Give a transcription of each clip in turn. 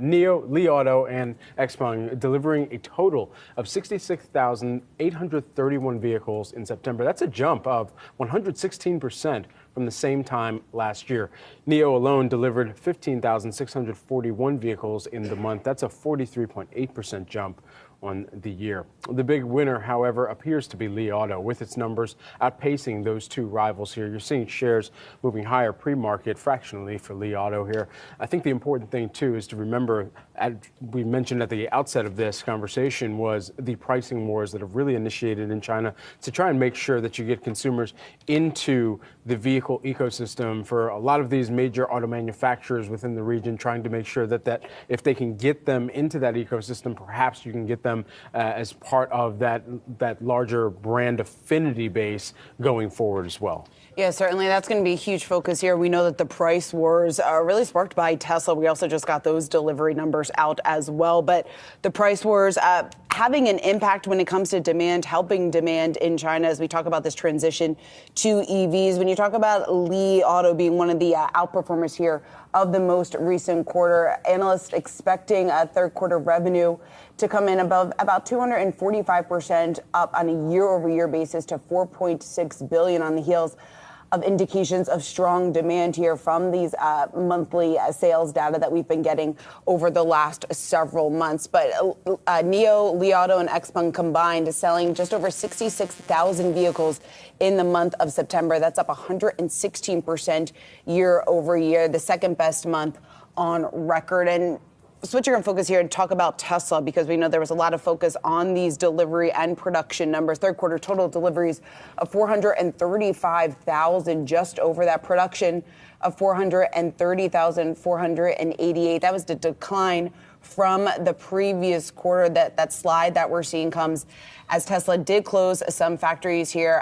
NIO, Li Auto, and XPeng delivering a total of 66,831 vehicles in September. That's a jump of 116% from the same time last year. NIO alone delivered 15,641 vehicles in the month. That's a 43.8% jump on the year. The big winner, however, appears to be Li Auto, with its numbers outpacing those two rivals here. You're seeing shares moving higher pre-market fractionally for Li Auto here. I think the important thing, too, is to remember, as we mentioned at the outset of this conversation, was the pricing wars that have really initiated in China to try and make sure that you get consumers into the vehicle ecosystem for a lot of these major auto manufacturers within the region, trying to make sure that if they can get them into that ecosystem, perhaps you can get them as part of that larger brand affinity base going forward as well. Yeah, certainly. That's going to be a huge focus here. We know that the price wars are really sparked by Tesla. We also just got those delivery numbers out as well. But the price wars having an impact when it comes to demand, helping demand in China as we talk about this transition to EVs. When you talk about Li Auto being one of the outperformers here of the most recent quarter, analysts expecting third quarter revenue to come in above about 245% up on a year-over-year basis to $4.6 billion on the heels of indications of strong demand here from these monthly sales data that we've been getting over the last several months. But NIO, Li Auto, and XPeng combined selling just over 66,000 vehicles in the month of September. That's up 116% year over year, the second best month on record. And switching our focus here and talk about Tesla, because we know there was a lot of focus on these delivery and production numbers. Third quarter total deliveries of 435,000, just over that. Production of 430,488. That was the decline from the previous quarter. That slide that we're seeing comes as Tesla did close some factories here.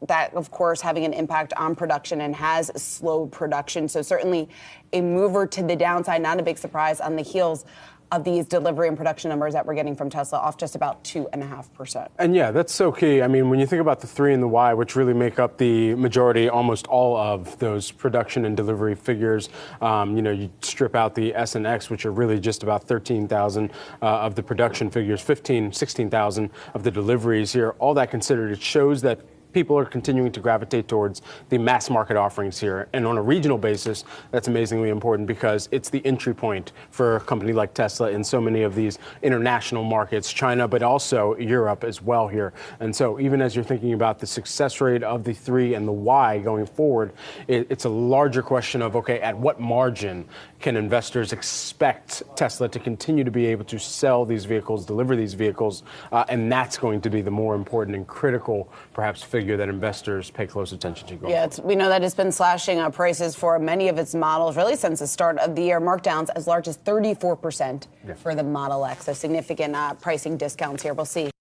That, of course, having an impact on production and has slowed production. So certainly a mover to the downside, not a big surprise on the heels of these delivery and production numbers that we're getting from Tesla, off just about 2.5%. And yeah, that's so key. I mean, when you think about the 3 and the Y, which really make up the majority, almost all of those production and delivery figures, you strip out the S and X, which are really just about 13,000 of the production figures, 16,000 of the deliveries here. All that considered, it shows that people are continuing to gravitate towards the mass market offerings here. And on a regional basis, that's amazingly important because it's the entry point for a company like Tesla in so many of these international markets, China, but also Europe as well here. And so even as you're thinking about the success rate of the 3 and the Y going forward, it's a larger question of, okay, at what margin can investors expect Tesla to continue to be able to sell these vehicles, deliver these vehicles? And that's going to be the more important and critical, perhaps, figure that investors pay close attention to. We know that it's been slashing prices for many of its models really since the start of the year. Markdowns as large as 34% for the Model X. So significant pricing discounts here. We'll see.